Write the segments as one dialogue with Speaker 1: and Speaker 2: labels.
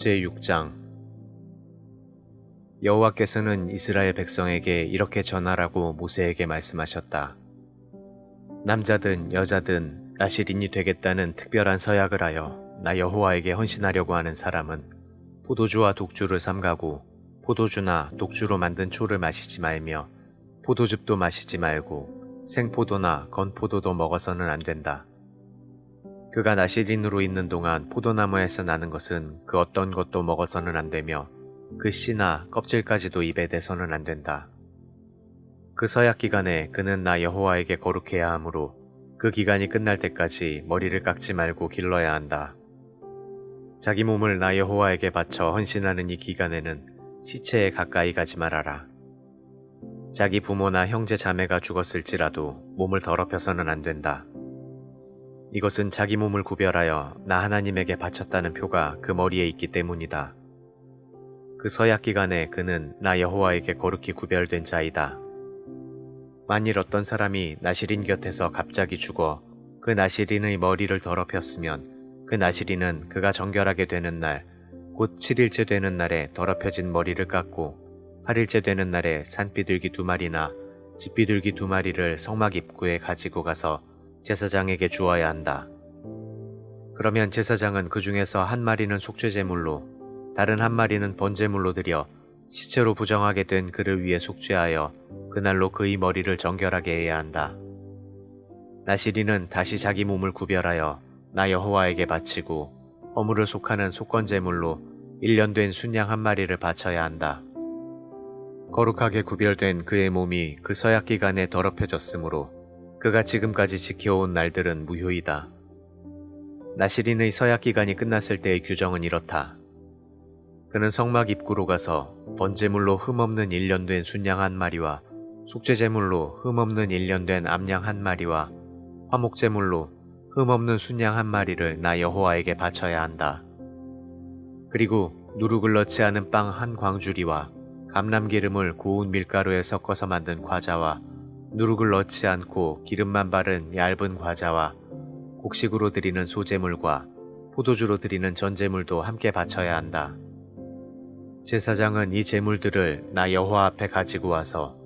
Speaker 1: 제6장 여호와께서는 이스라엘 백성에게 이렇게 전하라고 모세에게 말씀하셨다. 남자든 여자든 나실인이 되겠다는 특별한 서약을 하여 나 여호와에게 헌신하려고 하는 사람은 포도주와 독주를 삼가고 포도주나 독주로 만든 초를 마시지 말며 포도즙도 마시지 말고 생포도나 건포도도 먹어서는 안 된다. 그가 나실인으로 있는 동안 포도나무에서 나는 것은 그 어떤 것도 먹어서는 안 되며 그 씨나 껍질까지도 입에 대서는 안 된다. 그 서약 기간에 그는 나 여호와에게 거룩해야 하므로 그 기간이 끝날 때까지 머리를 깎지 말고 길러야 한다. 자기 몸을 나 여호와에게 바쳐 헌신하는 이 기간에는 시체에 가까이 가지 말아라. 자기 부모나 형제 자매가 죽었을지라도 몸을 더럽혀서는 안 된다. 이것은 자기 몸을 구별하여 나 하나님에게 바쳤다는 표가 그 머리에 있기 때문이다. 그 서약 기간에 그는 나 여호와에게 거룩히 구별된 자이다. 만일 어떤 사람이 나실인 곁에서 갑자기 죽어 그 나실인의 머리를 더럽혔으면 그 나실인은 그가 정결하게 되는 날, 곧 7일째 되는 날에 더럽혀진 머리를 깎고 8일째 되는 날에 산비둘기 2마리나 집비둘기 2마리를 성막 입구에 가지고 가서 제사장에게 주어야 한다. 그러면 제사장은 그 중에서 한 마리는 속죄제물로 다른 한 마리는 번제물로 드려 시체로 부정하게 된 그를 위해 속죄하여 그날로 그의 머리를 정결하게 해야 한다. 나실인은 다시 자기 몸을 구별하여 나 여호와에게 바치고 허물을 속하는 속건제물로 1년 된 순양 한 마리를 바쳐야 한다. 거룩하게 구별된 그의 몸이 그 서약 기간에 더럽혀졌으므로 그가 지금까지 지켜온 날들은 무효이다. 나실인의 서약 기간이 끝났을 때의 규정은 이렇다. 그는 성막 입구로 가서 번제물로 흠없는 1년 된 순양 한 마리와 속죄제물로 흠없는 1년 된 암양 한 마리와 화목제물로 흠없는 순양 한 마리를 나 여호와에게 바쳐야 한다. 그리고 누룩을 넣지 않은 빵 한 광주리와 감람기름을 고운 밀가루에 섞어서 만든 과자와 누룩을 넣지 않고 기름만 바른 얇은 과자와 곡식으로 드리는 소제물과 포도주로 드리는 전제물도 함께 바쳐야 한다. 제사장은 이 제물들을 나 여호와 앞에 가지고 와서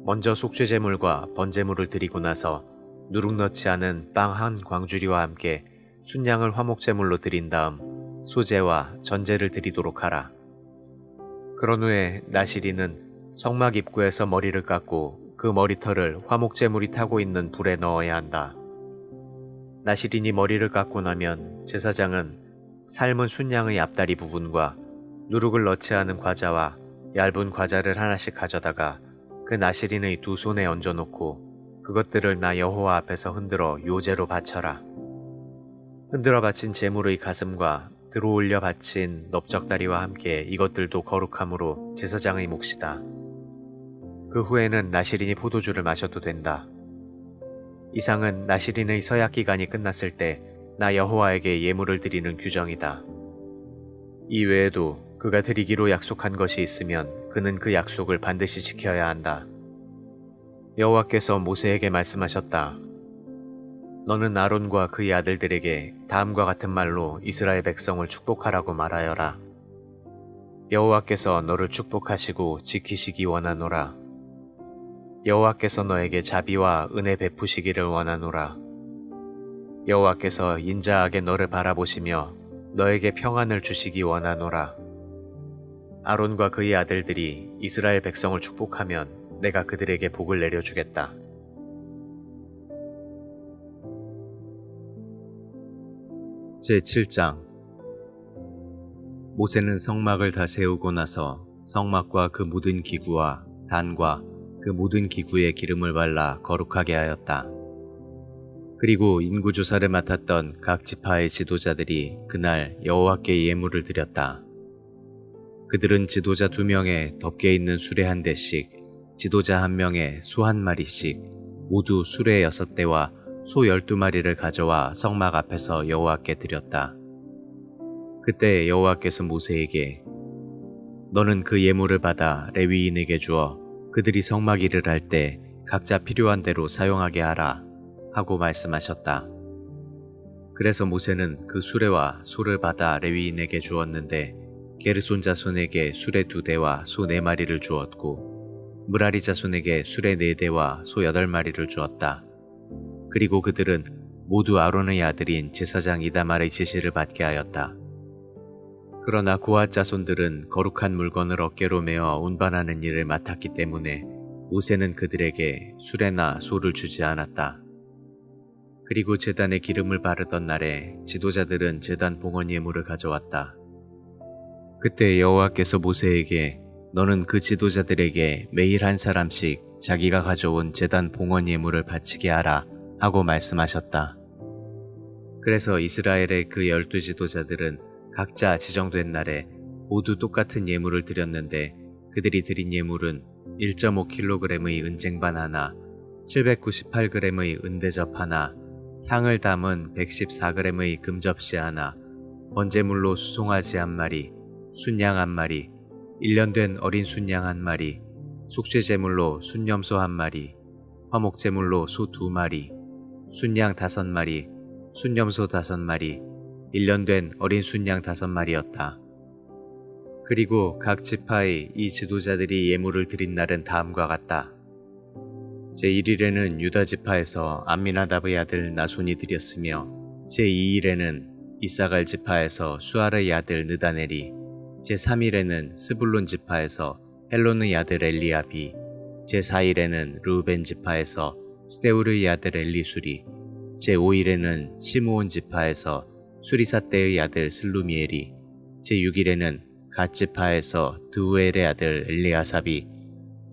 Speaker 1: 먼저 속죄제물과 번제물을 드리고 나서 누룩 넣지 않은 빵 한 광주리와 함께 순양을 화목제물로 드린 다음 소제와 전제를 드리도록 하라. 그런 후에 나실인은 성막 입구에서 머리를 깎고 그 머리털을 화목제물이 타고 있는 불에 넣어야 한다. 나실인이 머리를 깎고 나면 제사장은 삶은 순양의 앞다리 부분과 누룩을 넣지 않은 과자와 얇은 과자를 하나씩 가져다가 그 나실인의 두 손에 얹어놓고 그것들을 나 여호와 앞에서 흔들어 요제로 바쳐라. 흔들어 바친 제물의 가슴과 들어올려 바친 넓적다리와 함께 이것들도 거룩함으로 제사장의 몫이다. 그 후에는 나실인이 포도주를 마셔도 된다. 이상은 나실인의 서약 기간이 끝났을 때 나 여호와에게 예물을 드리는 규정이다. 이 외에도 그가 드리기로 약속한 것이 있으면 그는 그 약속을 반드시 지켜야 한다. 여호와께서 모세에게 말씀하셨다. 너는 아론과 그의 아들들에게 다음과 같은 말로 이스라엘 백성을 축복하라고 말하여라. 여호와께서 너를 축복하시고 지키시기 원하노라. 여호와께서 너에게 자비와 은혜 베푸시기를 원하노라. 여호와께서 인자하게 너를 바라보시며 너에게 평안을 주시기 원하노라. 아론과 그의 아들들이 이스라엘 백성을 축복하면 내가 그들에게 복을 내려주겠다. 제7장 모세는 성막을 다 세우고 나서 성막과 그 모든 기구와 단과 그 모든 기구에 기름을 발라 거룩하게 하였다. 그리고 인구조사를 맡았던 각 지파의 지도자들이 그날 여호와께 예물을 드렸다. 그들은 지도자 2명에 덮개 있는 수레 1대씩, 지도자 1명에 소 1마리씩, 모두 수레 6대와 소 12마리를 가져와 성막 앞에서 여호와께 드렸다. 그때 여호와께서 모세에게 너는 그 예물을 받아 레위인에게 주어 그들이 성막 일을 할 때 각자 필요한 대로 사용하게 하라 하고 말씀하셨다. 그래서 모세는 그 수레와 소를 받아 레위인에게 주었는데 게르손 자손에게 수레 2대와 소 4마리를 주었고 무라리 자손에게 수레 4대와 소 8마리를 주었다. 그리고 그들은 모두 아론의 아들인 제사장 이다말의 지시를 받게 하였다. 그러나 고앗 자손들은 거룩한 물건을 어깨로 메어 운반하는 일을 맡았기 때문에 모세는 그들에게 수레나 소를 주지 않았다. 그리고 제단에 기름을 바르던 날에 지도자들은 제단 봉헌 예물을 가져왔다. 그때 여호와께서 모세에게 너는 그 지도자들에게 매일 한 사람씩 자기가 가져온 제단 봉헌 예물을 바치게 하라 하고 말씀하셨다. 그래서 이스라엘의 그 12지도자들은 각자 지정된 날에 모두 똑같은 예물을 드렸는데 그들이 드린 예물은 1.5kg의 은쟁반 하나, 798g의 은대접 하나, 향을 담은 114g의 금접시 하나, 번제물로 수송아지 한 마리, 순양 한 마리, 1년 된 어린 순양 한 마리, 속죄제물로 순염소 한 마리, 화목제물로 소 2마리, 순양 5마리, 순염소 5마리, 1년 된 어린 순양 5마리였다. 그리고 각 지파의 이 지도자들이 예물을 드린 날은 다음과 같다. 제1일에는 유다 지파에서 암미나답의 아들 나손이 드렸으며 제2일에는 이사갈 지파에서 수아르의 아들 느다넬이, 제3일에는 스불론 지파에서 헬론의 아들 엘리압이, 제4일에는 르우벤 지파에서 스데우르의 아들 엘리술이, 제5일에는 시므온 지파에서 수리사떼의 아들 슬루미엘이, 제6일에는 갓 지파에서 드우엘의 아들 엘리아삽이,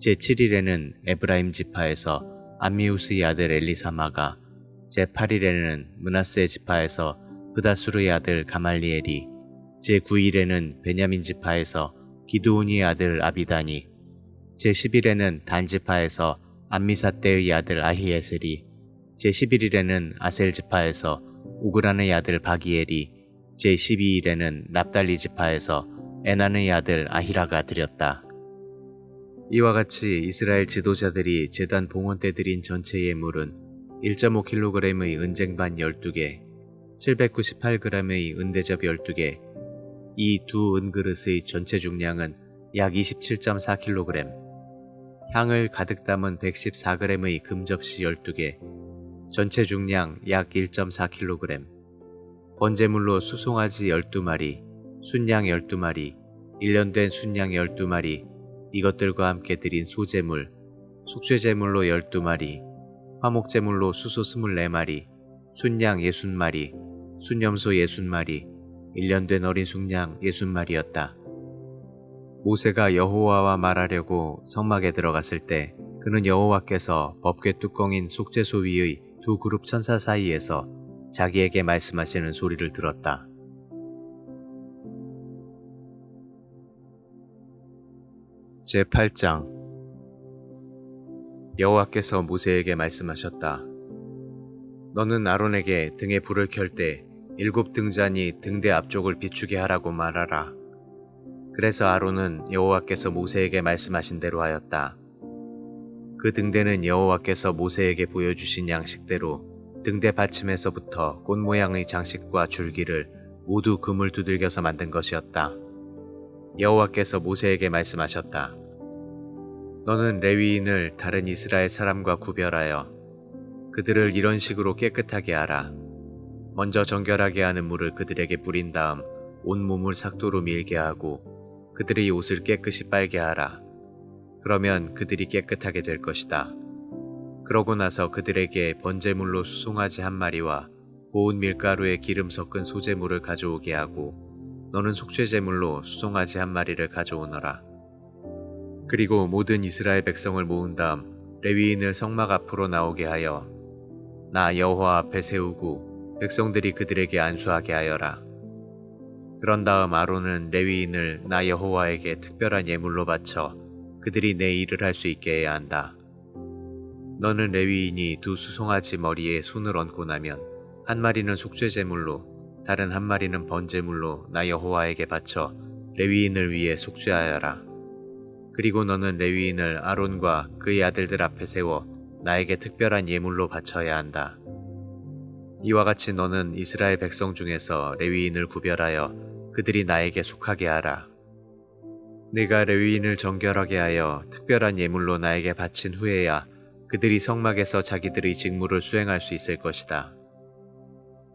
Speaker 1: 제7일에는 에브라임 지파에서 암미우스의 아들 엘리사마가, 제8일에는 므낫세 지파에서 브다수르의 아들 가말리엘이, 제9일에는 베냐민 지파에서 기드온의 아들 아비다니, 제10일에는 단 지파에서 암미사떼의 아들 아히에셀이, 제11일에는 아셀 지파에서 우그란의 아들 바기엘이, 제12일에는 납달리 지파에서 에난의 아들 아히라가 드렸다. 이와 같이 이스라엘 지도자들이 제단 봉헌 때 드린 전체 예물은 1.5kg의 은쟁반 12개, 798g의 은대접 12개, 이 두 은그릇의 전체 중량은 약 27.4kg, 향을 가득 담은 114g의 금접시 12개, 전체 중량 약 1.4kg, 번제물로 수송아지 12마리, 순양 12마리, 1년 된 순양 12마리, 이것들과 함께 드린 소제물, 속죄제물로 12마리, 화목제물로 수소 24마리, 순양 60마리, 순염소 60마리, 1년 된 어린 순양 60마리였다. 모세가 여호와와 말하려고 성막에 들어갔을 때 그는 여호와께서 법궤 뚜껑인 속죄소 위의 두 그룹 천사 사이에서 자기에게 말씀하시는 소리를 들었다. 제8장 여호와께서 모세에게 말씀하셨다. 너는 아론에게 등에 불을 켤 때 7 등잔이 등대 앞쪽을 비추게 하라고 말하라. 그래서 아론은 여호와께서 모세에게 말씀하신 대로 하였다. 그 등대는 여호와께서 모세에게 보여주신 양식대로 등대 받침에서부터 꽃 모양의 장식과 줄기를 모두 금을 두들겨서 만든 것이었다. 여호와께서 모세에게 말씀하셨다. 너는 레위인을 다른 이스라엘 사람과 구별하여 그들을 이런 식으로 깨끗하게 하라. 먼저 정결하게 하는 물을 그들에게 뿌린 다음 온 몸을 삭도로 밀게 하고 그들의 옷을 깨끗이 빨게 하라. 그러면 그들이 깨끗하게 될 것이다. 그러고 나서 그들에게 번제물로 수송아지 한 마리와 고운 밀가루에 기름 섞은 소제물을 가져오게 하고 너는 속죄제물로 수송아지 한 마리를 가져오너라. 그리고 모든 이스라엘 백성을 모은 다음 레위인을 성막 앞으로 나오게 하여 나 여호와 앞에 세우고 백성들이 그들에게 안수하게 하여라. 그런 다음 아론은 레위인을 나 여호와에게 특별한 예물로 바쳐 그들이 내 일을 할 수 있게 해야 한다. 너는 레위인이 두 수송아지 머리에 손을 얹고 나면 한 마리는 속죄제물로 다른 한 마리는 번제물로 나 여호와에게 바쳐 레위인을 위해 속죄하여라. 그리고 너는 레위인을 아론과 그의 아들들 앞에 세워 나에게 특별한 예물로 바쳐야 한다. 이와 같이 너는 이스라엘 백성 중에서 레위인을 구별하여 그들이 나에게 속하게 하라. 네가 레위인을 정결하게 하여 특별한 예물로 나에게 바친 후에야 그들이 성막에서 자기들의 직무를 수행할 수 있을 것이다.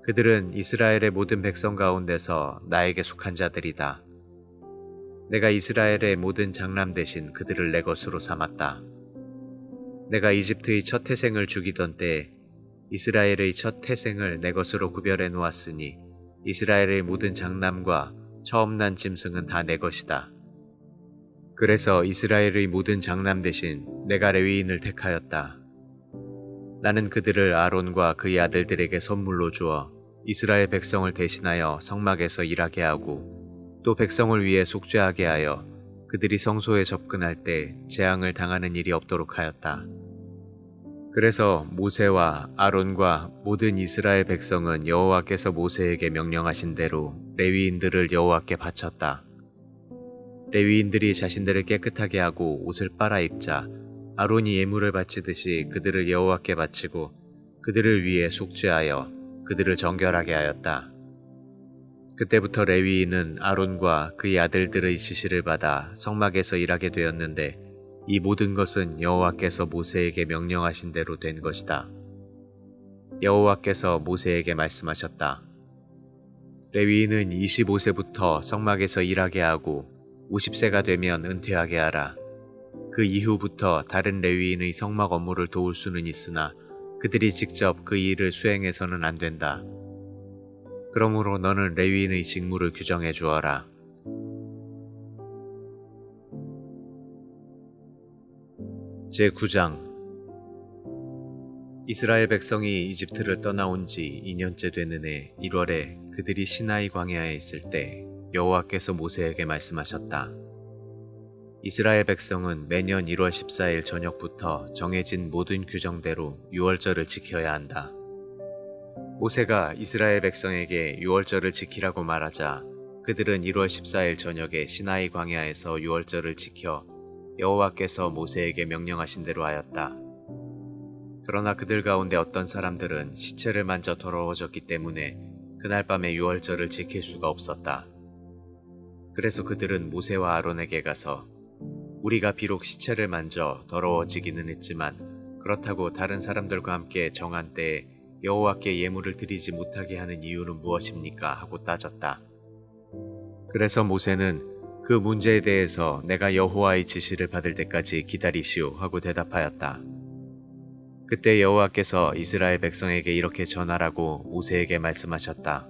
Speaker 1: 그들은 이스라엘의 모든 백성 가운데서 나에게 속한 자들이다. 내가 이스라엘의 모든 장남 대신 그들을 내 것으로 삼았다. 내가 이집트의 첫 태생을 죽이던 때에 이스라엘의 첫 태생을 내 것으로 구별해 놓았으니 이스라엘의 모든 장남과 처음 난 짐승은 다 내 것이다. 그래서 이스라엘의 모든 장남 대신 내가 레위인을 택하였다. 나는 그들을 아론과 그의 아들들에게 선물로 주어 이스라엘 백성을 대신하여 성막에서 일하게 하고 또 백성을 위해 속죄하게 하여 그들이 성소에 접근할 때 재앙을 당하는 일이 없도록 하였다. 그래서 모세와 아론과 모든 이스라엘 백성은 여호와께서 모세에게 명령하신 대로 레위인들을 여호와께 바쳤다. 레위인들이 자신들을 깨끗하게 하고 옷을 빨아 입자 아론이 예물을 바치듯이 그들을 여호와께 바치고 그들을 위해 속죄하여 그들을 정결하게 하였다. 그때부터 레위인은 아론과 그의 아들들의 지시를 받아 성막에서 일하게 되었는데 이 모든 것은 여호와께서 모세에게 명령하신 대로 된 것이다. 여호와께서 모세에게 말씀하셨다. 레위인은 25세부터 성막에서 일하게 하고 50세가 되면 은퇴하게 하라. 그 이후부터 다른 레위인의 성막 업무를 도울 수는 있으나 그들이 직접 그 일을 수행해서는 안 된다. 그러므로 너는 레위인의 직무를 규정해 주어라. 제9장 이스라엘 백성이 이집트를 떠나온 지 2년째 되는 해 1월에 그들이 시나이 광야에 있을 때 여호와께서 모세에게 말씀하셨다. 이스라엘 백성은 매년 1월 14일 저녁부터 정해진 모든 규정대로 유월절을 지켜야 한다. 모세가 이스라엘 백성에게 유월절을 지키라고 말하자 그들은 1월 14일 저녁에 시나이 광야에서 유월절을 지켜 여호와께서 모세에게 명령하신 대로 하였다. 그러나 그들 가운데 어떤 사람들은 시체를 만져 더러워졌기 때문에 그날 밤에 유월절을 지킬 수가 없었다. 그래서 그들은 모세와 아론에게 가서 우리가 비록 시체를 만져 더러워지기는 했지만 그렇다고 다른 사람들과 함께 정한 때에 여호와께 예물을 드리지 못하게 하는 이유는 무엇입니까? 하고 따졌다. 그래서 모세는 그 문제에 대해서 내가 여호와의 지시를 받을 때까지 기다리시오 하고 대답하였다. 그때 여호와께서 이스라엘 백성에게 이렇게 전하라고 모세에게 말씀하셨다.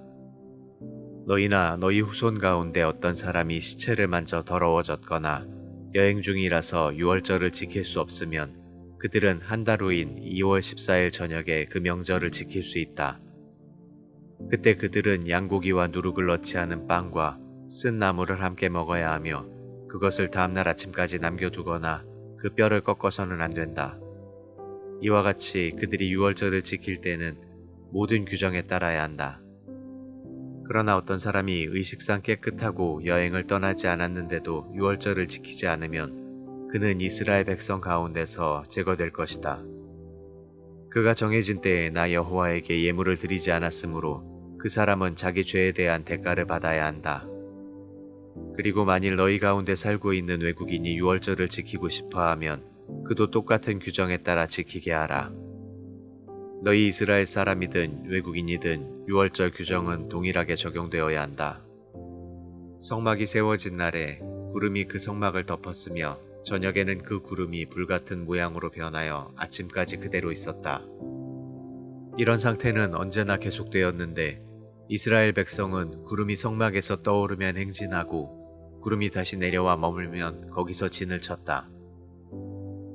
Speaker 1: 너희나 너희 후손 가운데 어떤 사람이 시체를 만져 더러워졌거나 여행 중이라서 유월절을 지킬 수 없으면 그들은 한 달 후인 2월 14일 저녁에 그 명절을 지킬 수 있다. 그때 그들은 양고기와 누룩을 넣지 않은 빵과 쓴 나물을 함께 먹어야 하며 그것을 다음날 아침까지 남겨두거나 그 뼈를 꺾어서는 안 된다. 이와 같이 그들이 유월절을 지킬 때는 모든 규정에 따라야 한다. 그러나 어떤 사람이 의식상 깨끗하고 여행을 떠나지 않았는데도 유월절을 지키지 않으면 그는 이스라엘 백성 가운데서 제거될 것이다. 그가 정해진 때에 나 여호와에게 예물을 드리지 않았으므로 그 사람은 자기 죄에 대한 대가를 받아야 한다. 그리고 만일 너희 가운데 살고 있는 외국인이 유월절을 지키고 싶어하면 그도 똑같은 규정에 따라 지키게 하라. 너희 이스라엘 사람이든 외국인이든 유월절 규정은 동일하게 적용되어야 한다. 성막이 세워진 날에 구름이 그 성막을 덮었으며 저녁에는 그 구름이 불같은 모양으로 변하여 아침까지 그대로 있었다. 이런 상태는 언제나 계속되었는데 이스라엘 백성은 구름이 성막에서 떠오르면 행진하고 구름이 다시 내려와 머물면 거기서 진을 쳤다.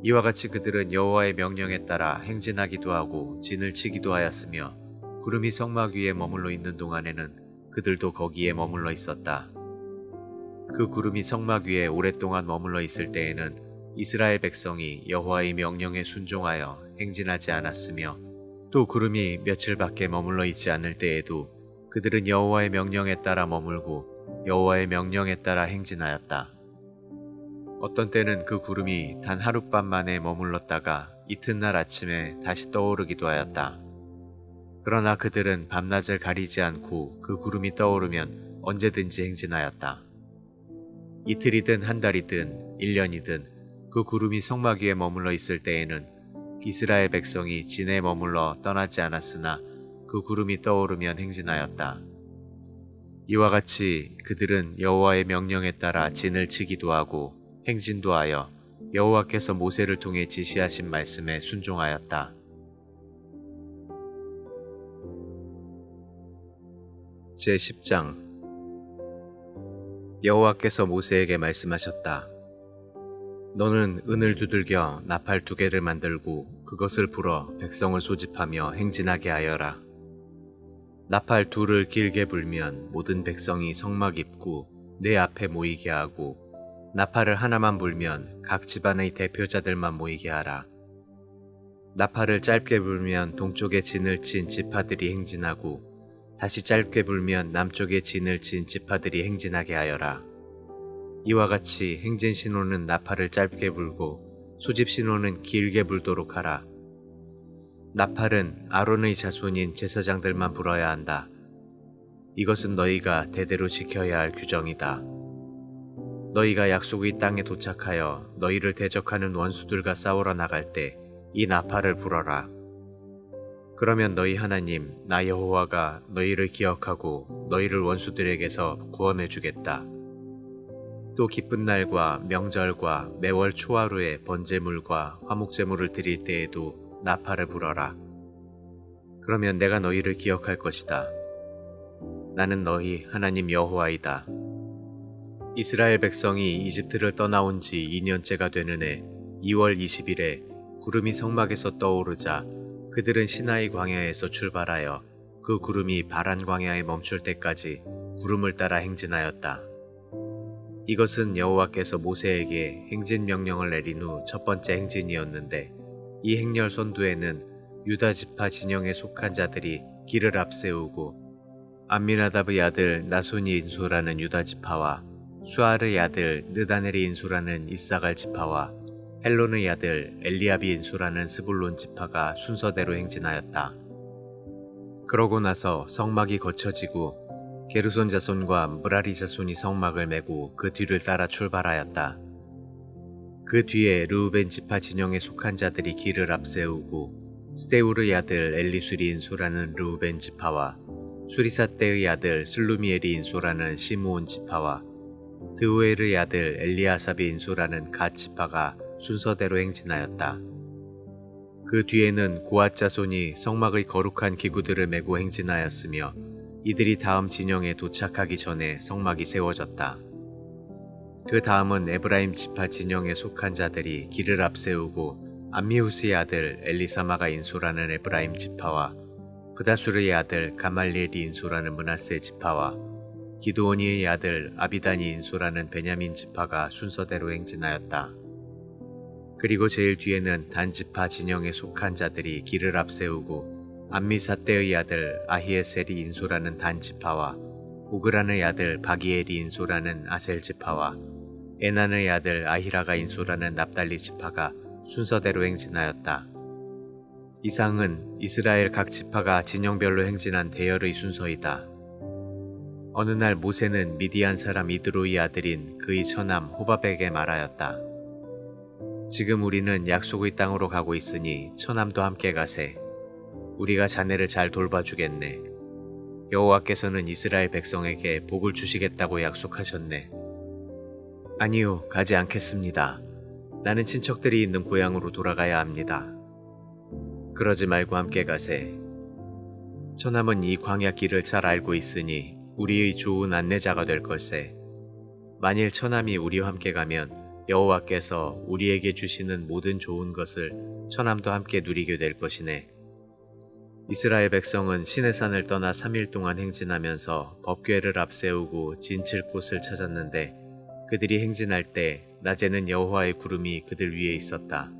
Speaker 1: 이와 같이 그들은 여호와의 명령에 따라 행진하기도 하고 진을 치기도 하였으며 구름이 성막 위에 머물러 있는 동안에는 그들도 거기에 머물러 있었다. 그 구름이 성막 위에 오랫동안 머물러 있을 때에는 이스라엘 백성이 여호와의 명령에 순종하여 행진하지 않았으며 또 구름이 며칠밖에 머물러 있지 않을 때에도 그들은 여호와의 명령에 따라 머물고 여호와의 명령에 따라 행진하였다. 어떤 때는 그 구름이 단 하룻밤 만에 머물렀다가 이튿날 아침에 다시 떠오르기도 하였다. 그러나 그들은 밤낮을 가리지 않고 그 구름이 떠오르면 언제든지 행진하였다. 이틀이든 한 달이든 1년이든 그 구름이 성막 위에 머물러 있을 때에는 이스라엘 백성이 진에 머물러 떠나지 않았으나 그 구름이 떠오르면 행진하였다. 이와 같이 그들은 여호와의 명령에 따라 진을 치기도 하고 행진도 하여 여호와께서 모세를 통해 지시하신 말씀에 순종하였다. 제10장 여호와께서 모세에게 말씀하셨다. 너는 은을 두들겨 나팔 2개를 만들고 그것을 불어 백성을 소집하며 행진하게 하여라. 나팔 2를 길게 불면 모든 백성이 성막 입구 내 앞에 모이게 하고 나팔을 하나만 불면 각 집안의 대표자들만 모이게 하라. 나팔을 짧게 불면 동쪽에 진을 친 지파들이 행진하고 다시 짧게 불면 남쪽에 진을 친 지파들이 행진하게 하여라. 이와 같이 행진 신호는 나팔을 짧게 불고 소집 신호는 길게 불도록 하라. 나팔은 아론의 자손인 제사장들만 불어야 한다. 이것은 너희가 대대로 지켜야 할 규정이다. 너희가 약속의 땅에 도착하여 너희를 대적하는 원수들과 싸우러 나갈 때 이 나팔을 불어라. 그러면 너희 하나님 나 여호와가 너희를 기억하고 너희를 원수들에게서 구원해 주겠다. 또 기쁜 날과 명절과 매월 초하루에 번제물과 화목제물을 드릴 때에도 나팔을 불어라. 그러면 내가 너희를 기억할 것이다. 나는 너희 하나님 여호와이다. 이스라엘 백성이 이집트를 떠나온 지 2년째가 되는 해 2월 20일에 구름이 성막에서 떠오르자 그들은 시나이 광야에서 출발하여 그 구름이 바란 광야에 멈출 때까지 구름을 따라 행진하였다. 이것은 여호와께서 모세에게 행진 명령을 내린 후 첫 번째 행진이었는데 이 행렬 선두에는 유다 지파 진영에 속한 자들이 길을 앞세우고 암미나답의 아들 나손이 인솔하는 유다 지파와 수아르의 아들 느다넬이 인솔하는 이사갈 지파와 헬론의 아들 엘리압이 인솔하는 스불론 지파가 순서대로 행진하였다. 그러고 나서 성막이 거쳐지고 게르손 자손과 므라리 자손이 성막을 메고 그 뒤를 따라 출발하였다. 그 뒤에 르우벤 지파 진영에 속한 자들이 길을 앞세우고 스데우르의 아들 엘리술이 인솔하는 르우벤 지파와 수리사떼의 아들 슬루미엘이 인솔하는 시므온 지파와 드우엘의 아들 엘리아삽이 인솔하는 갓 지파가 순서대로 행진하였다. 그 뒤에는 고앗 자손이 성막의 거룩한 기구들을 메고 행진하였으며 이들이 다음 진영에 도착하기 전에 성막이 세워졌다. 그 다음은 에브라임 지파 진영에 속한 자들이 길을 앞세우고 암미우스의 아들 엘리사마가 인솔하는 에브라임 지파와 브다수르의 아들 가말리엘이 인솔하는 므낫세 지파와 기드오니의 아들 아비단이 인솔하는 베냐민 지파가 순서대로 행진하였다. 그리고 제일 뒤에는 단 지파 진영에 속한 자들이 길을 앞세우고 암미사떼의 아들 아히에셀이 인솔하는 단 지파와 오그란의 아들 바기엘이 인솔하는 아셀 지파와 에난의 아들 아히라가 인솔하는 납달리 지파가 순서대로 행진하였다. 이상은 이스라엘 각 지파가 진영별로 행진한 대열의 순서이다. 어느 날 모세는 미디안 사람 이드로의 아들인 그의 처남 호밥에게 말하였다. 지금 우리는 약속의 땅으로 가고 있으니 처남도 함께 가세. 우리가 자네를 잘 돌봐주겠네. 여호와께서는 이스라엘 백성에게 복을 주시겠다고 약속하셨네. 아니요, 가지 않겠습니다. 나는 친척들이 있는 고향으로 돌아가야 합니다. 그러지 말고 함께 가세. 처남은 이 광야 길을 잘 알고 있으니 우리의 좋은 안내자가 될 걸세. 만일 처남이 우리와 함께 가면 여호와께서 우리에게 주시는 모든 좋은 것을 처남도 함께 누리게 될 것이네. 이스라엘 백성은 시내산을 떠나 3일 동안 행진하면서 법궤를 앞세우고 진칠 곳을 찾았는데 그들이 행진할 때 낮에는 여호와의 구름이 그들 위에 있었다.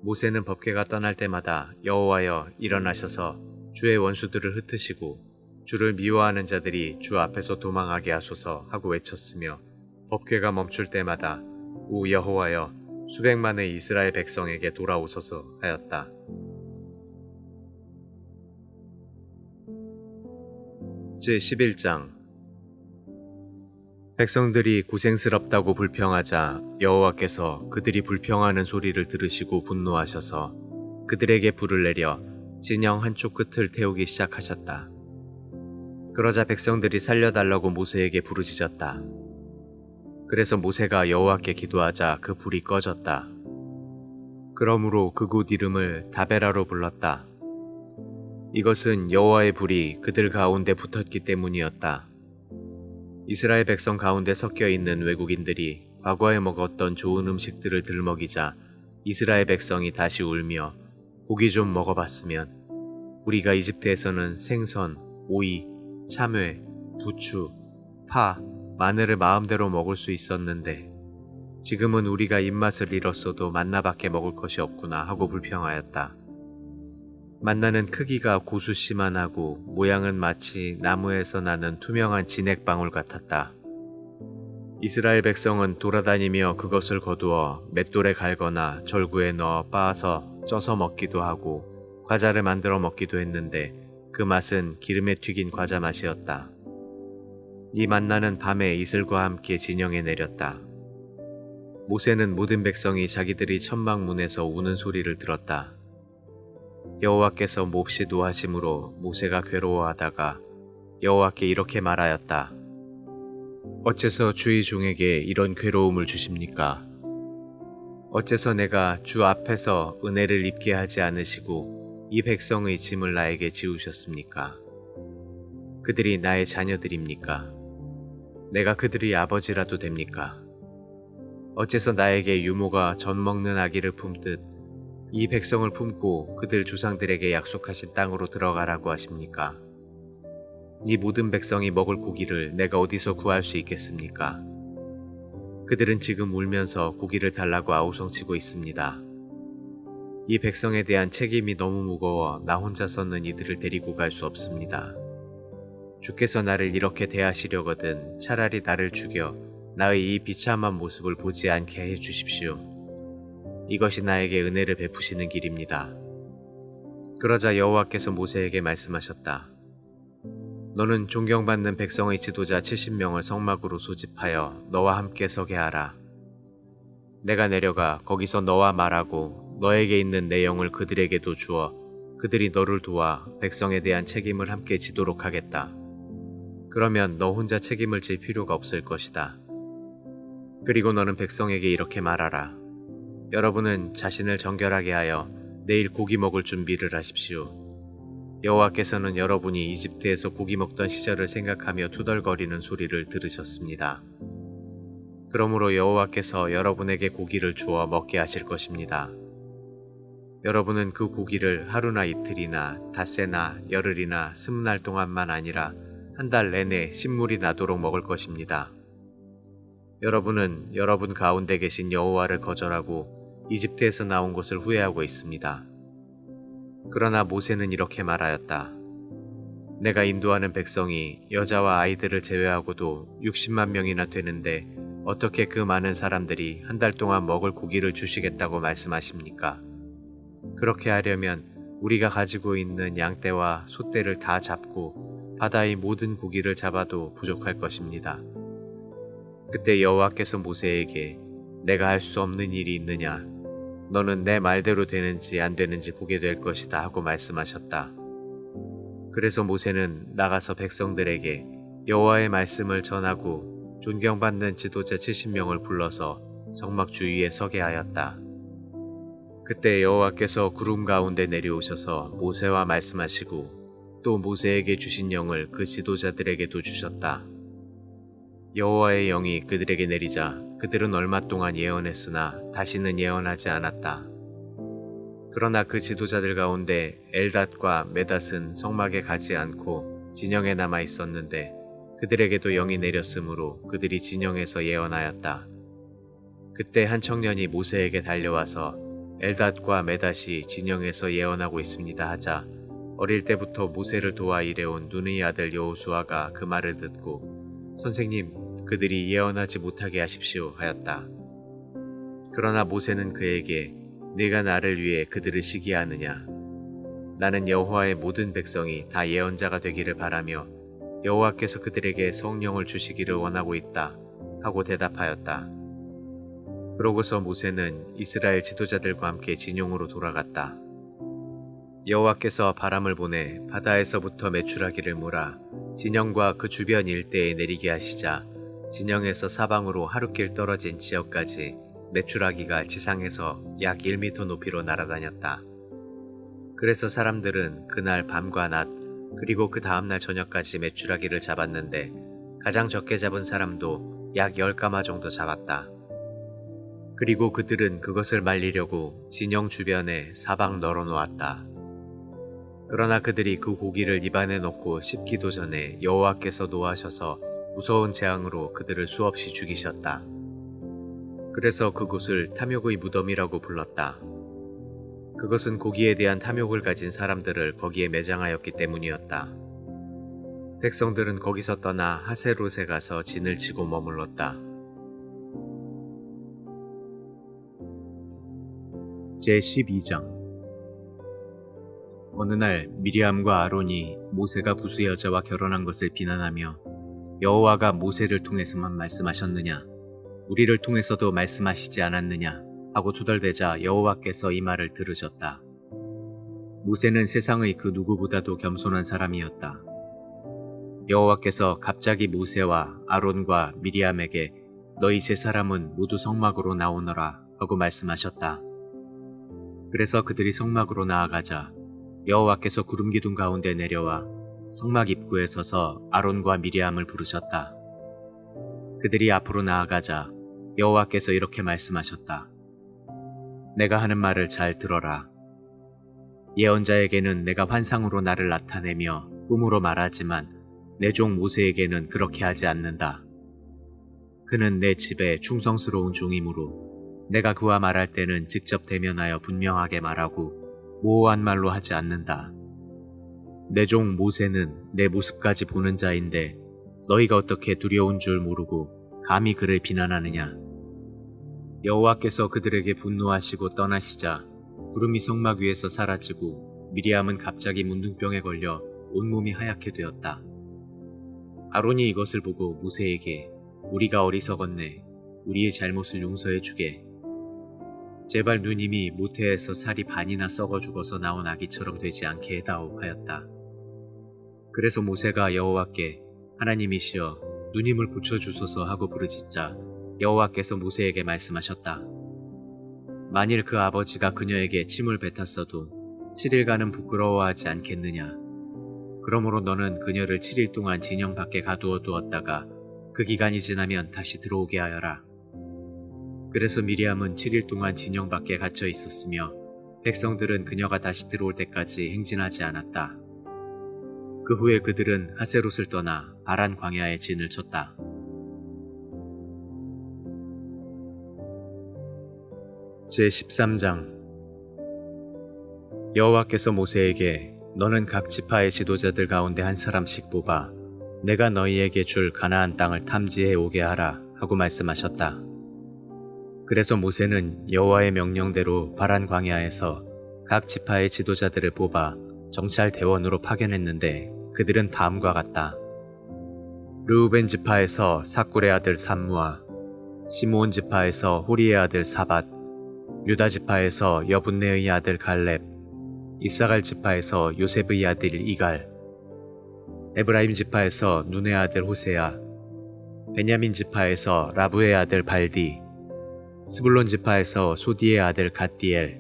Speaker 1: 모세는 법궤가 떠날 때마다 여호와여 일어나셔서 주의 원수들을 흩으시고 주를 미워하는 자들이 주 앞에서 도망하게 하소서 하고 외쳤으며 법궤가 멈출 때마다 오 여호와여 수백만의 이스라엘 백성에게 돌아오소서 하였다. 제11장 백성들이 고생스럽다고 불평하자 여호와께서 그들이 불평하는 소리를 들으시고 분노하셔서 그들에게 불을 내려 진영 한쪽 끝을 태우기 시작하셨다. 그러자 백성들이 살려달라고 모세에게 부르짖었다. 그래서 모세가 여호와께 기도하자 그 불이 꺼졌다. 그러므로 그곳 이름을 다베라로 불렀다. 이것은 여호와의 불이 그들 가운데 붙었기 때문이었다. 이스라엘 백성 가운데 섞여 있는 외국인들이 과거에 먹었던 좋은 음식들을 들먹이자 이스라엘 백성이 다시 울며 고기 좀 먹어봤으면 우리가 이집트에서는 생선, 오이, 참외, 부추, 파, 마늘을 마음대로 먹을 수 있었는데 지금은 우리가 입맛을 잃었어도 만나밖에 먹을 것이 없구나 하고 불평하였다. 만나는 크기가 고수씨만하고 모양은 마치 나무에서 나는 투명한 진액방울 같았다. 이스라엘 백성은 돌아다니며 그것을 거두어 맷돌에 갈거나 절구에 넣어 빻아서 쪄서 먹기도 하고 과자를 만들어 먹기도 했는데 그 맛은 기름에 튀긴 과자 맛이었다. 이 만나는 밤에 이슬과 함께 진영에 내렸다. 모세는 모든 백성이 자기들이 천막문에서 우는 소리를 들었다. 여호와께서 몹시 노하심으로 모세가 괴로워하다가 여호와께 이렇게 말하였다. 어째서 주의 종에게 이런 괴로움을 주십니까? 어째서 내가 주 앞에서 은혜를 입게 하지 않으시고 이 백성의 짐을 나에게 지우셨습니까? 그들이 나의 자녀들입니까? 내가 그들의 아버지라도 됩니까? 어째서 나에게 유모가 젖 먹는 아기를 품듯 이 백성을 품고 그들 조상들에게 약속하신 땅으로 들어가라고 하십니까? 이 모든 백성이 먹을 고기를 내가 어디서 구할 수 있겠습니까? 그들은 지금 울면서 고기를 달라고 아우성치고 있습니다. 이 백성에 대한 책임이 너무 무거워 나 혼자서는 이들을 데리고 갈 수 없습니다. 주께서 나를 이렇게 대하시려거든 차라리 나를 죽여 나의 이 비참한 모습을 보지 않게 해 주십시오. 이것이 나에게 은혜를 베푸시는 길입니다. 그러자 여호와께서 모세에게 말씀하셨다. 너는 존경받는 백성의 지도자 70명을 성막으로 소집하여 너와 함께 서게 하라. 내가 내려가 거기서 너와 말하고 너에게 있는 내 영을 그들에게도 주어 그들이 너를 도와 백성에 대한 책임을 함께 지도록 하겠다. 그러면 너 혼자 책임을 질 필요가 없을 것이다. 그리고 너는 백성에게 이렇게 말하라. 여러분은 자신을 정결하게 하여 내일 고기 먹을 준비를 하십시오. 여호와께서는 여러분이 이집트에서 고기 먹던 시절을 생각하며 투덜거리는 소리를 들으셨습니다. 그러므로 여호와께서 여러분에게 고기를 주어 먹게 하실 것입니다. 여러분은 그 고기를 하루나 이틀이나 닷새나 열흘이나 20날 동안만 아니라 한 달 내내 신물이 나도록 먹을 것입니다. 여러분은 여러분 가운데 계신 여호와를 거절하고 이집트에서 나온 것을 후회하고 있습니다. 그러나 모세는 이렇게 말하였다. 내가 인도하는 백성이 여자와 아이들을 제외하고도 60만 명이나 되는데 어떻게 그 많은 사람들이 한 달 동안 먹을 고기를 주시겠다고 말씀하십니까? 그렇게 하려면 우리가 가지고 있는 양떼와 소떼를 다 잡고 바다의 모든 고기를 잡아도 부족할 것입니다. 그때 여호와께서 모세에게 내가 할 수 없는 일이 있느냐? 너는 내 말대로 되는지 안 되는지 보게 될 것이다 하고 말씀하셨다. 그래서 모세는 나가서 백성들에게 여호와의 말씀을 전하고 존경받는 지도자 70명을 불러서 성막 주위에 서게 하였다. 그때 여호와께서 구름 가운데 내려오셔서 모세와 말씀하시고 또 모세에게 주신 영을 그 지도자들에게도 주셨다. 여호와의 영이 그들에게 내리자 그들은 얼마 동안 예언했으나 다시는 예언하지 않았다. 그러나 그 지도자들 가운데 엘닷과 메닷은 성막에 가지 않고 진영에 남아 있었는데 그들에게도 영이 내렸으므로 그들이 진영에서 예언하였다. 그때 한 청년이 모세에게 달려와서 엘닷과 메닷이 진영에서 예언하고 있습니다 하자 어릴 때부터 모세를 도와 일해온 눈의 아들 여호수아가 그 말을 듣고 선생님 그들이 예언하지 못하게 하십시오 하였다. 그러나 모세는 그에게 네가 나를 위해 그들을 시기하느냐? 나는 여호와의 모든 백성이 다 예언자가 되기를 바라며 여호와께서 그들에게 성령을 주시기를 원하고 있다. 하고 대답하였다. 그러고서 모세는 이스라엘 지도자들과 함께 진용으로 돌아갔다. 여호와께서 바람을 보내 바다에서부터 메추라기를 몰아 진영과 그 주변 일대에 내리게 하시자 진영에서 사방으로 하룻길 떨어진 지역까지 메추라기가 지상에서 약 1미터 높이로 날아다녔다. 그래서 사람들은 그날 밤과 낮 그리고 그 다음날 저녁까지 메추라기를 잡았는데 가장 적게 잡은 사람도 약 10가마 정도 잡았다. 그리고 그들은 그것을 말리려고 진영 주변에 사방 널어놓았다. 그러나 그들이 그 고기를 입안에 넣고 씹기도 전에 여호와께서 노하셔서 무서운 재앙으로 그들을 수없이 죽이셨다. 그래서 그곳을 탐욕의 무덤이라고 불렀다. 그것은 고기에 대한 탐욕을 가진 사람들을 거기에 매장하였기 때문이었다. 백성들은 거기서 떠나 하세롯에 가서 진을 치고 머물렀다. 제12장 어느 날 미리암과 아론이 모세가 부수 여자와 결혼한 것을 비난하며 여호와가 모세를 통해서만 말씀하셨느냐 우리를 통해서도 말씀하시지 않았느냐 하고 투덜대자 여호와께서 이 말을 들으셨다. 모세는 세상의 그 누구보다도 겸손한 사람이었다. 여호와께서 갑자기 모세와 아론과 미리암에게 너희 세 사람은 모두 성막으로 나오너라 하고 말씀하셨다. 그래서 그들이 성막으로 나아가자 여호와께서 구름 기둥 가운데 내려와 성막 입구에 서서 아론과 미리암을 부르셨다. 그들이 앞으로 나아가자 여호와께서 이렇게 말씀하셨다. 내가 하는 말을 잘 들어라. 예언자에게는 내가 환상으로 나를 나타내며 꿈으로 말하지만 내 종 모세에게는 그렇게 하지 않는다. 그는 내 집에 충성스러운 종이므로 내가 그와 말할 때는 직접 대면하여 분명하게 말하고 모호한 말로 하지 않는다. 내 종 모세는 내 모습까지 보는 자인데 너희가 어떻게 두려운 줄 모르고 감히 그를 비난하느냐. 여호와께서 그들에게 분노하시고 떠나시자 구름이 성막 위에서 사라지고 미리암은 갑자기 문둥병에 걸려 온몸이 하얗게 되었다. 아론이 이것을 보고 모세에게 우리가 어리석었네. 우리의 잘못을 용서해 주게. 제발 누님이 모태에서 살이 반이나 썩어 죽어서 나온 아기처럼 되지 않게 해다오 하였다. 그래서 모세가 여호와께 하나님이시여 누님을 고쳐주소서 하고 부르짖자 여호와께서 모세에게 말씀하셨다. 만일 그 아버지가 그녀에게 침을 뱉었어도 7일간은 부끄러워하지 않겠느냐. 그러므로 너는 그녀를 7일 동안 진영 밖에 가두어 두었다가 그 기간이 지나면 다시 들어오게 하여라. 그래서 미리암은 7일 동안 진영 밖에 갇혀 있었으며 백성들은 그녀가 다시 들어올 때까지 행진하지 않았다. 그 후에 그들은 하세롯을 떠나 바란 광야에 진을 쳤다. 제13장 여호와께서 모세에게 너는 각 지파의 지도자들 가운데 한 사람씩 뽑아 내가 너희에게 줄 가나안 땅을 탐지해 오게 하라 하고 말씀하셨다. 그래서 모세는 여호와의 명령대로 바란 광야에서 각 지파의 지도자들을 뽑아 정찰 대원으로 파견했는데 그들은 다음과 같다. 르우벤 지파에서 사꿀의 아들 삼무아, 시므온 지파에서 호리의 아들 사밧, 유다 지파에서 여분네의 아들 갈렙, 이사갈 지파에서 요셉의 아들 이갈, 에브라임 지파에서 눈의 아들 호세아, 베냐민 지파에서 라부의 아들 발디, 스불론 지파에서 소디의 아들 갓디엘,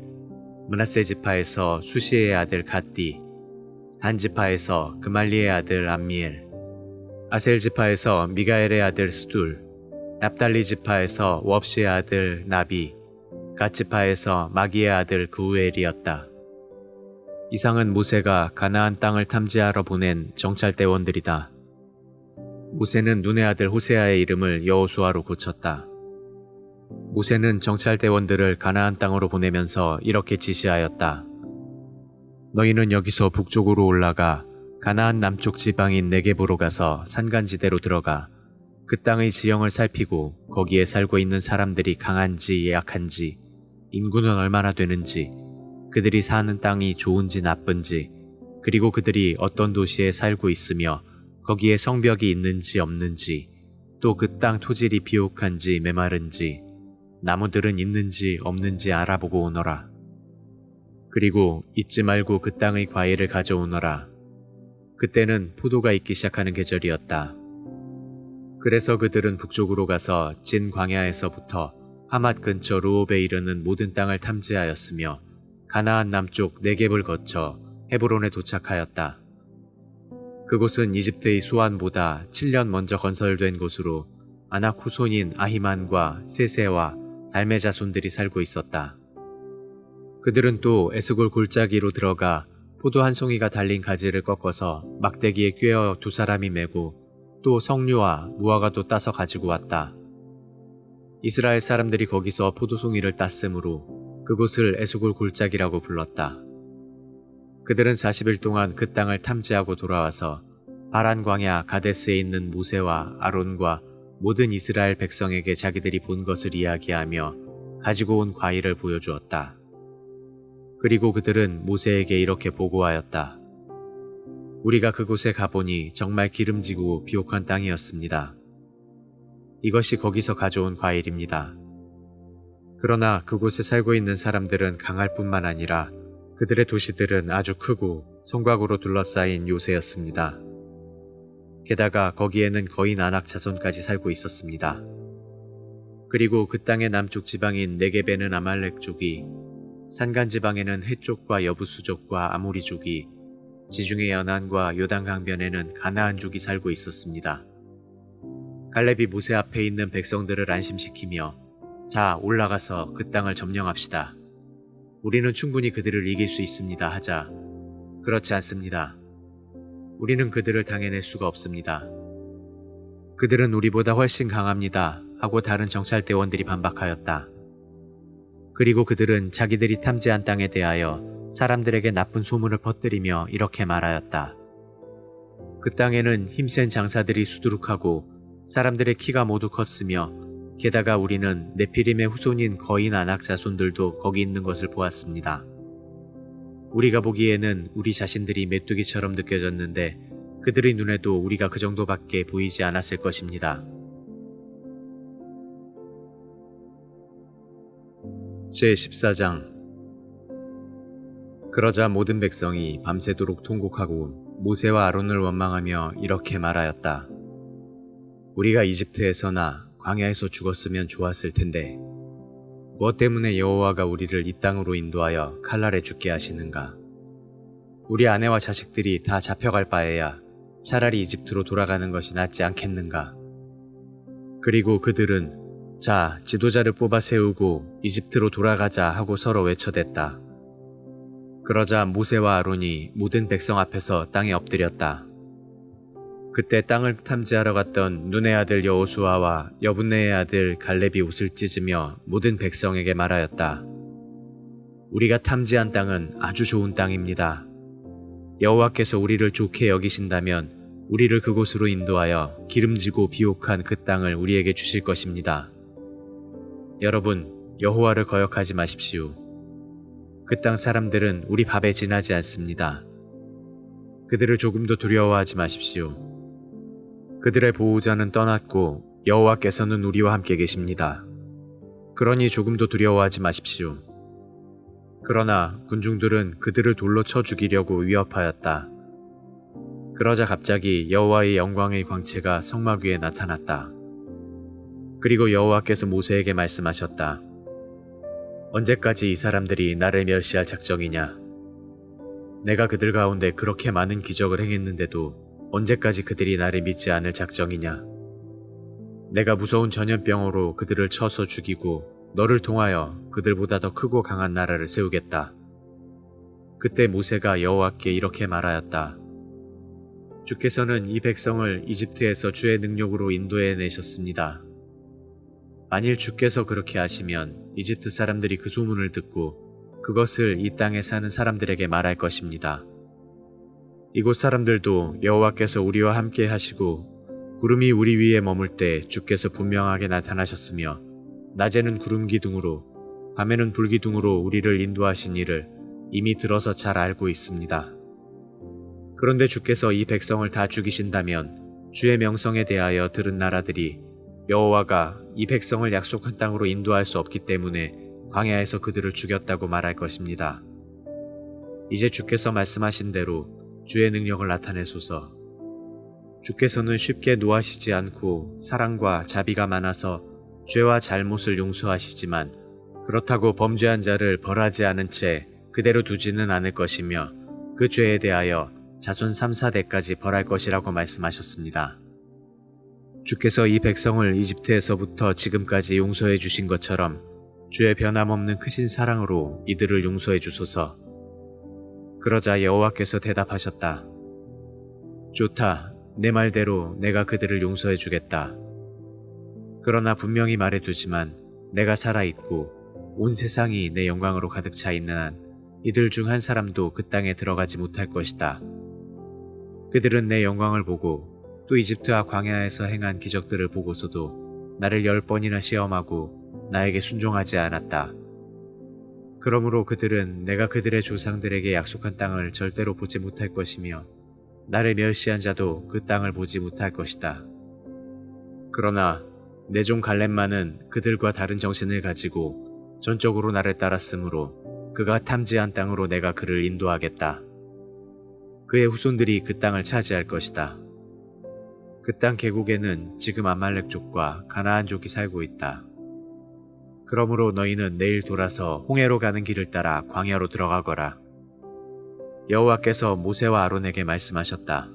Speaker 1: 므낫세 지파에서 수시의 아들 갓디, 단 지파에서 그말리의 아들 암미엘, 아셀 지파에서 미가엘의 아들 스둘, 납달리 지파에서 엙시의 아들 나비, 갓 지파에서 마기의 아들 그우엘이었다. 이상은 모세가 가나안 땅을 탐지하러 보낸 정찰대원들이다. 모세는 눈의 아들 호세아의 이름을 여호수아로 고쳤다. 모세는 정찰대원들을 가나안 땅으로 보내면서 이렇게 지시하였다. 너희는 여기서 북쪽으로 올라가 가나안 남쪽 지방인 네겝으로 가서 산간지대로 들어가 그 땅의 지형을 살피고 거기에 살고 있는 사람들이 강한지 약한지 인구는 얼마나 되는지 그들이 사는 땅이 좋은지 나쁜지 그리고 그들이 어떤 도시에 살고 있으며 거기에 성벽이 있는지 없는지 또 그 땅 토질이 비옥한지 메마른지 나무들은 있는지 없는지 알아보고 오너라. 그리고 잊지 말고 그 땅의 과일을 가져오너라. 그때는 포도가 익기 시작하는 계절이었다. 그래서 그들은 북쪽으로 가서 진 광야에서부터 하맛 근처 루옵에 이르는 모든 땅을 탐지하였으며 가나안 남쪽 네겝을 거쳐 헤브론에 도착하였다. 그곳은 이집트의 수완보다 7년 먼저 건설된 곳으로 아낙 후손인 아히만과 세세와 달메 자손들이 살고 있었다. 그들은 또 에스골 골짜기로 들어가 포도 한 송이가 달린 가지를 꺾어서 막대기에 꿰어 두 사람이 메고 또 석류와 무화과도 따서 가지고 왔다. 이스라엘 사람들이 거기서 포도송이를 땄으므로 그곳을 에스골 골짜기라고 불렀다. 그들은 40일 동안 그 땅을 탐지하고 돌아와서 바란 광야 가데스에 있는 모세와 아론과 모든 이스라엘 백성에게 자기들이 본 것을 이야기하며 가지고 온 과일을 보여주었다. 그리고 그들은 모세에게 이렇게 보고하였다. 우리가 그곳에 가보니 정말 기름지고 비옥한 땅이었습니다. 이것이 거기서 가져온 과일입니다. 그러나 그곳에 살고 있는 사람들은 강할 뿐만 아니라 그들의 도시들은 아주 크고 성곽으로 둘러싸인 요새였습니다. 게다가 거기에는 거인 아낙 자손까지 살고 있었습니다. 그리고 그 땅의 남쪽 지방인 네겝에는 아말렉족이, 산간 지방에는 헷족과 여부수족과 아모리족이, 지중해 연안과 요단 강변에는 가나안족이 살고 있었습니다. 갈렙이 모세 앞에 있는 백성들을 안심시키며 자, 올라가서 그 땅을 점령합시다. 우리는 충분히 그들을 이길 수 있습니다 하자 그렇지 않습니다. 우리는 그들을 당해낼 수가 없습니다. 그들은 우리보다 훨씬 강합니다 하고 다른 정찰대원들이 반박하였다. 그리고 그들은 자기들이 탐지한 땅에 대하여 사람들에게 나쁜 소문을 퍼뜨리며 이렇게 말하였다. 그 땅에는 힘센 장사들이 수두룩하고 사람들의 키가 모두 컸으며 게다가 우리는 네피림의 후손인 거인 아낙 자손들도 거기 있는 것을 보았습니다. 우리가 보기에는 우리 자신들이 메뚜기처럼 느껴졌는데 그들의 눈에도 우리가 그 정도밖에 보이지 않았을 것입니다. 제14장. 그러자 모든 백성이 밤새도록 통곡하고 모세와 아론을 원망하며 이렇게 말하였다. 우리가 이집트에서나 광야에서 죽었으면 좋았을 텐데 무엇 때문에 여호와가 우리를 이 땅으로 인도하여 칼날에 죽게 하시는가? 우리 아내와 자식들이 다 잡혀갈 바에야 차라리 이집트로 돌아가는 것이 낫지 않겠는가? 그리고 그들은 자, 지도자를 뽑아 세우고 이집트로 돌아가자 하고 서로 외쳐댔다. 그러자 모세와 아론이 모든 백성 앞에서 땅에 엎드렸다. 그때 땅을 탐지하러 갔던 눈의 아들 여호수아와 여분네의 아들 갈렙이 옷을 찢으며 모든 백성에게 말하였다. 우리가 탐지한 땅은 아주 좋은 땅입니다. 여호와께서 우리를 좋게 여기신다면 우리를 그곳으로 인도하여 기름지고 비옥한 그 땅을 우리에게 주실 것입니다. 여러분, 여호와를 거역하지 마십시오. 그 땅 사람들은 우리 밥에 지나지 않습니다. 그들을 조금도 두려워하지 마십시오. 그들의 보호자는 떠났고 여호와께서는 우리와 함께 계십니다. 그러니 조금도 두려워하지 마십시오. 그러나 군중들은 그들을 돌로 쳐 죽이려고 위협하였다. 그러자 갑자기 여호와의 영광의 광채가 성막 위에 나타났다. 그리고 여호와께서 모세에게 말씀하셨다. 언제까지 이 사람들이 나를 멸시할 작정이냐? 내가 그들 가운데 그렇게 많은 기적을 행했는데도 언제까지 그들이 나를 믿지 않을 작정이냐? 내가 무서운 전염병으로 그들을 쳐서 죽이고 너를 통하여 그들보다 더 크고 강한 나라를 세우겠다. 그때 모세가 여호와께 이렇게 말하였다. 주께서는 이 백성을 이집트에서 주의 능력으로 인도해내셨습니다. 만일 주께서 그렇게 하시면 이집트 사람들이 그 소문을 듣고 그것을 이 땅에 사는 사람들에게 말할 것입니다. 이곳 사람들도 여호와께서 우리와 함께 하시고 구름이 우리 위에 머물 때 주께서 분명하게 나타나셨으며 낮에는 구름 기둥으로 밤에는 불 기둥으로 우리를 인도하신 일을 이미 들어서 잘 알고 있습니다. 그런데 주께서 이 백성을 다 죽이신다면 주의 명성에 대하여 들은 나라들이 여호와가 이 백성을 약속한 땅으로 인도할 수 없기 때문에 광야에서 그들을 죽였다고 말할 것입니다. 이제 주께서 말씀하신 대로 주의 능력을 나타내소서. 주께서는 쉽게 노하시지 않고 사랑과 자비가 많아서 죄와 잘못을 용서하시지만 그렇다고 범죄한 자를 벌하지 않은 채 그대로 두지는 않을 것이며 그 죄에 대하여 자손 3, 4대까지 벌할 것이라고 말씀하셨습니다. 주께서 이 백성을 이집트에서부터 지금까지 용서해 주신 것처럼 주의 변함없는 크신 사랑으로 이들을 용서해 주소서. 그러자 여호와께서 대답하셨다. 좋다. 내 말대로 내가 그들을 용서해 주겠다. 그러나 분명히 말해두지만 내가 살아있고 온 세상이 내 영광으로 가득 차 있는 한 이들 중 한 사람도 그 땅에 들어가지 못할 것이다. 그들은 내 영광을 보고 또 이집트와 광야에서 행한 기적들을 보고서도 나를 10번이나 시험하고 나에게 순종하지 않았다. 그러므로 그들은 내가 그들의 조상들에게 약속한 땅을 절대로 보지 못할 것이며 나를 멸시한 자도 그 땅을 보지 못할 것이다. 그러나 내 종 갈렙만은 그들과 다른 정신을 가지고 전적으로 나를 따랐으므로 그가 탐지한 땅으로 내가 그를 인도하겠다. 그의 후손들이 그 땅을 차지할 것이다. 그 땅 계곡에는 지금 아말렉족과 가나안족이 살고 있다. 그러므로 너희는 내일 돌아서 홍해로 가는 길을 따라 광야로 들어가거라. 여호와께서 모세와 아론에게 말씀하셨다.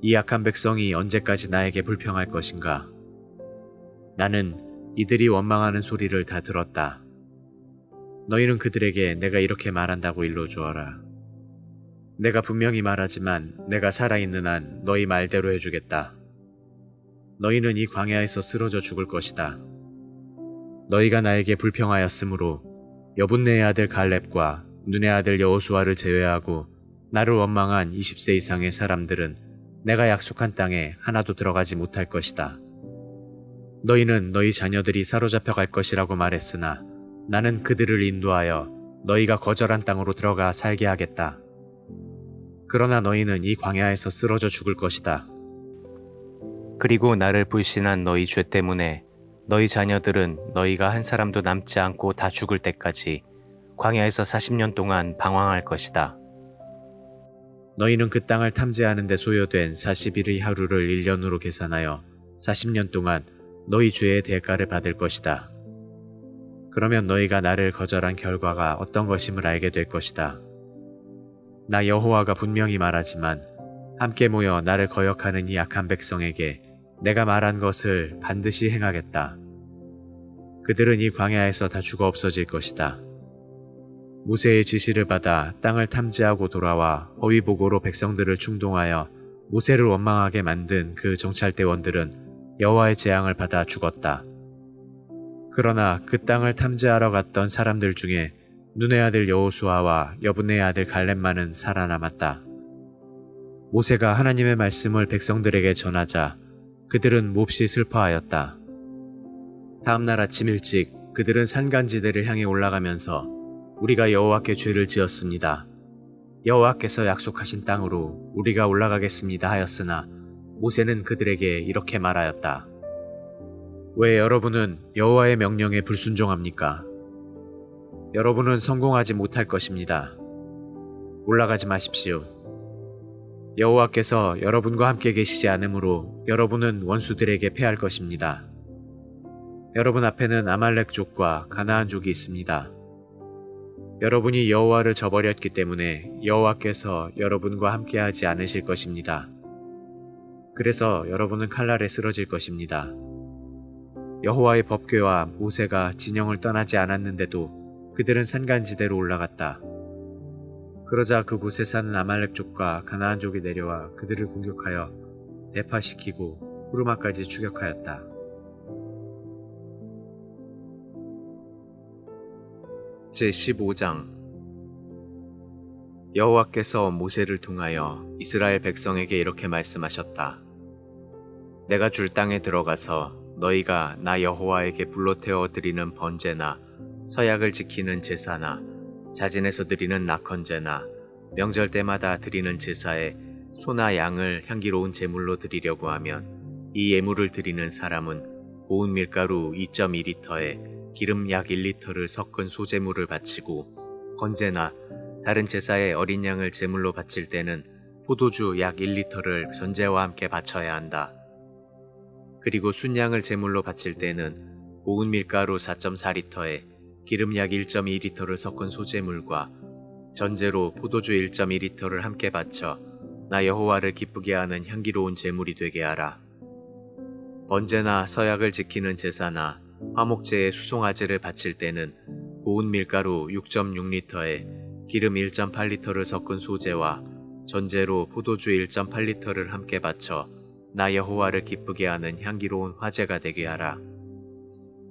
Speaker 1: 이 악한 백성이 언제까지 나에게 불평할 것인가? 나는 이들이 원망하는 소리를 다 들었다. 너희는 그들에게 내가 이렇게 말한다고 일러주어라. 내가 분명히 말하지만 내가 살아있는 한 너희 말대로 해주겠다. 너희는 이 광야에서 쓰러져 죽을 것이다. 너희가 나에게 불평하였으므로 여분네의 아들 갈렙과 눈의 아들 여호수아를 제외하고 나를 원망한 20세 이상의 사람들은 내가 약속한 땅에 하나도 들어가지 못할 것이다. 너희는 너희 자녀들이 사로잡혀 갈 것이라고 말했으나 나는 그들을 인도하여 너희가 거절한 땅으로 들어가 살게 하겠다. 그러나 너희는 이 광야에서 쓰러져 죽을 것이다. 그리고 나를 불신한 너희 죄 때문에 너희 자녀들은 너희가 한 사람도 남지 않고 다 죽을 때까지 광야에서 40년 동안 방황할 것이다. 너희는 그 땅을 탐지하는 데 소요된 40일의 하루를 1년으로 계산하여 40년 동안 너희 죄의 대가를 받을 것이다. 그러면 너희가 나를 거절한 결과가 어떤 것임을 알게 될 것이다. 나 여호와가 분명히 말하지만 함께 모여 나를 거역하는 이 악한 백성에게 내가 말한 것을 반드시 행하겠다. 그들은 이 광야에서 다 죽어 없어질 것이다. 모세의 지시를 받아 땅을 탐지하고 돌아와 허위보고로 백성들을 충동하여 모세를 원망하게 만든 그 정찰대원들은 여호와의 재앙을 받아 죽었다. 그러나 그 땅을 탐지하러 갔던 사람들 중에 눈의 아들 여호수아와 여분의 아들 갈렙만은 살아남았다. 모세가 하나님의 말씀을 백성들에게 전하자 그들은 몹시 슬퍼하였다. 다음 날 아침 일찍 그들은 산간지대를 향해 올라가면서 우리가 여호와께 죄를 지었습니다. 여호와께서 약속하신 땅으로 우리가 올라가겠습니다 하였으나 모세는 그들에게 이렇게 말하였다. 왜 여러분은 여호와의 명령에 불순종합니까? 여러분은 성공하지 못할 것입니다. 올라가지 마십시오. 여호와께서 여러분과 함께 계시지 않으므로 여러분은 원수들에게 패할 것입니다. 여러분 앞에는 아말렉족과 가나안족이 있습니다. 여러분이 여호와를 저버렸기 때문에 여호와께서 여러분과 함께하지 않으실 것입니다. 그래서 여러분은 칼날에 쓰러질 것입니다. 여호와의 법궤와 모세가 진영을 떠나지 않았는데도 그들은 산간지대로 올라갔다. 그러자 그곳에 사는 아말렉족과 가나안족이 내려와 그들을 공격하여 대파시키고 후르마까지 추격하였다. 제15장 여호와께서 모세를 통하여 이스라엘 백성에게 이렇게 말씀하셨다. 내가 줄 땅에 들어가서 너희가 나 여호와에게 불로 태워 드리는 번제나 서약을 지키는 제사나 자진해서 드리는 낙헌제나 명절 때마다 드리는 제사에 소나 양을 향기로운 제물로 드리려고 하면 이 예물을 드리는 사람은 고운 밀가루 2.2리터에 기름 약 1리터를 섞은 소제물을 바치고, 번제나 다른 제사의 어린 양을 제물로 바칠 때는 포도주 약 1리터를 전제와 함께 바쳐야 한다. 그리고 순양을 제물로 바칠 때는 고운 밀가루 4.4리터에 기름 약 1.2리터를 섞은 소제물과 전제로 포도주 1.2리터를 함께 바쳐 나 여호와를 기쁘게 하는 향기로운 제물이 되게 하라. 번제나 서약을 지키는 제사나 화목제의 수송아지를 바칠 때는 고운 밀가루 6.6리터에 기름 1.8리터를 섞은 소제와 전제로 포도주 1.8리터를 함께 바쳐 나 여호와를 기쁘게 하는 향기로운 화제가 되게 하라.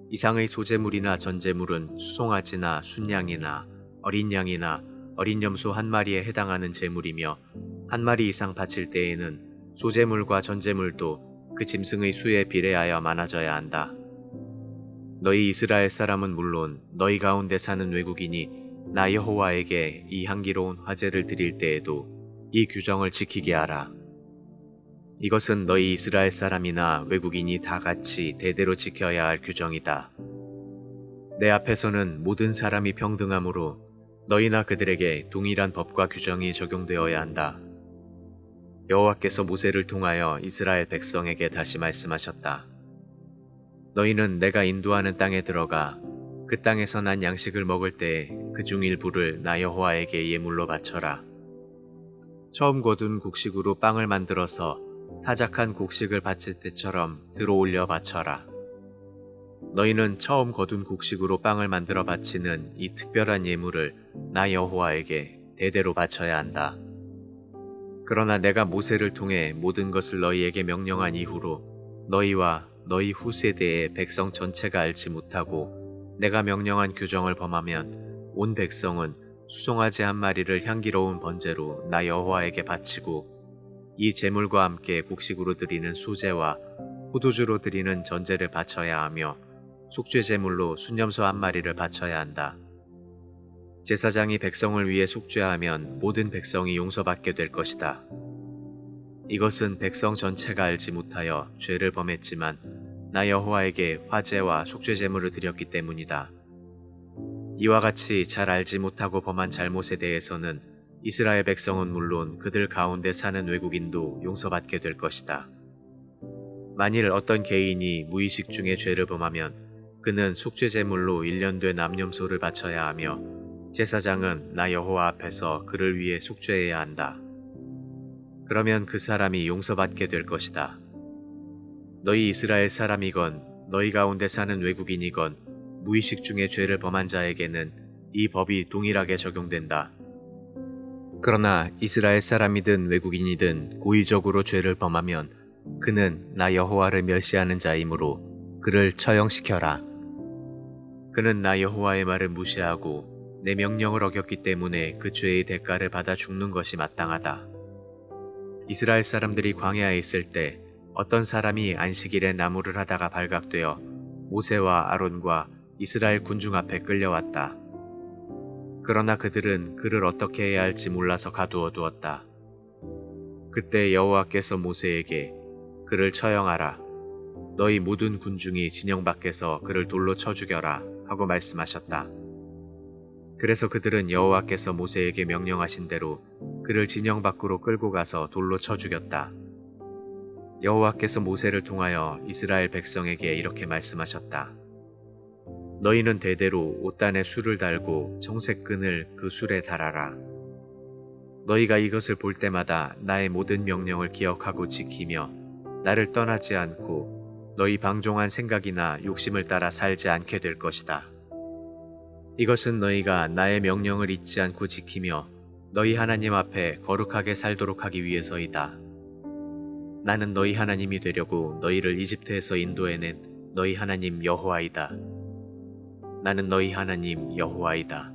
Speaker 1: 이상의 소제물이나 전제물은 수송아지나 순양이나 어린 양이나 어린 염소 한 마리에 해당하는 제물이며, 한 마리 이상 바칠 때에는 소제물과 전제물도 그 짐승의 수에 비례하여 많아져야 한다. 너희 이스라엘 사람은 물론 너희 가운데 사는 외국인이 나 여호와에게 이 향기로운 화제를 드릴 때에도 이 규정을 지키게 하라. 이것은 너희 이스라엘 사람이나 외국인이 다 같이 대대로 지켜야 할 규정이다. 내 앞에서는 모든 사람이 평등하므로 너희나 그들에게 동일한 법과 규정이 적용되어야 한다. 여호와께서 모세를 통하여 이스라엘 백성에게 다시 말씀하셨다. 너희는 내가 인도하는 땅에 들어가 그 땅에서 난 양식을 먹을 때 그 중 일부를 나 여호와에게 예물로 바쳐라. 처음 거둔 곡식으로 빵을 만들어서 타작한 곡식을 바칠 때처럼 들어올려 바쳐라. 너희는 처음 거둔 곡식으로 빵을 만들어 바치는 이 특별한 예물을 나 여호와에게 대대로 바쳐야 한다. 그러나 내가 모세를 통해 모든 것을 너희에게 명령한 이후로 너희와 너희 후세대의 백성 전체가 알지 못하고 내가 명령한 규정을 범하면 온 백성은 수송아지 한 마리를 향기로운 번제로 나 여호와에게 바치고, 이 제물과 함께 곡식으로 드리는 소제와 포도주로 드리는 전제를 바쳐야 하며 속죄 제물로 순염소 한 마리를 바쳐야 한다. 제사장이 백성을 위해 속죄하면 모든 백성이 용서받게 될 것이다. 이것은 백성 전체가 알지 못하여 죄를 범했지만 나 여호와에게 화제와 속죄 제물을 드렸기 때문이다. 이와 같이 잘 알지 못하고 범한 잘못에 대해서는 이스라엘 백성은 물론 그들 가운데 사는 외국인도 용서받게 될 것이다. 만일 어떤 개인이 무의식 중에 죄를 범하면 그는 속죄 제물로 1년 된 암염소를 바쳐야 하며, 제사장은 나 여호와 앞에서 그를 위해 속죄해야 한다. 그러면 그 사람이 용서받게 될 것이다. 너희 이스라엘 사람이건 너희 가운데 사는 외국인이건 무의식 중에 죄를 범한 자에게는 이 법이 동일하게 적용된다. 그러나 이스라엘 사람이든 외국인이든 고의적으로 죄를 범하면 그는 나 여호와를 멸시하는 자이므로 그를 처형시켜라. 그는 나 여호와의 말을 무시하고 내 명령을 어겼기 때문에 그 죄의 대가를 받아 죽는 것이 마땅하다. 이스라엘 사람들이 광야에 있을 때 어떤 사람이 안식일에 나무를 하다가 발각되어 모세와 아론과 이스라엘 군중 앞에 끌려왔다. 그러나 그들은 그를 어떻게 해야 할지 몰라서 가두어 두었다. 그때 여호와께서 모세에게 그를 처형하라. 너희 모든 군중이 진영 밖에서 그를 돌로 쳐 죽여라 하고 말씀하셨다. 그래서 그들은 여호와께서 모세에게 명령하신 대로 그를 진영 밖으로 끌고 가서 돌로 쳐 죽였다. 여호와께서 모세를 통하여 이스라엘 백성에게 이렇게 말씀하셨다. 너희는 대대로 옷단에 술을 달고 청색 끈을 그 술에 달아라. 너희가 이것을 볼 때마다 나의 모든 명령을 기억하고 지키며 나를 떠나지 않고 너희 방종한 생각이나 욕심을 따라 살지 않게 될 것이다. 이것은 너희가 나의 명령을 잊지 않고 지키며 너희 하나님 앞에 거룩하게 살도록 하기 위해서이다. 나는 너희 하나님이 되려고 너희를 이집트에서 인도해낸 너희 하나님 여호와이다. 나는 너희 하나님 여호와이다.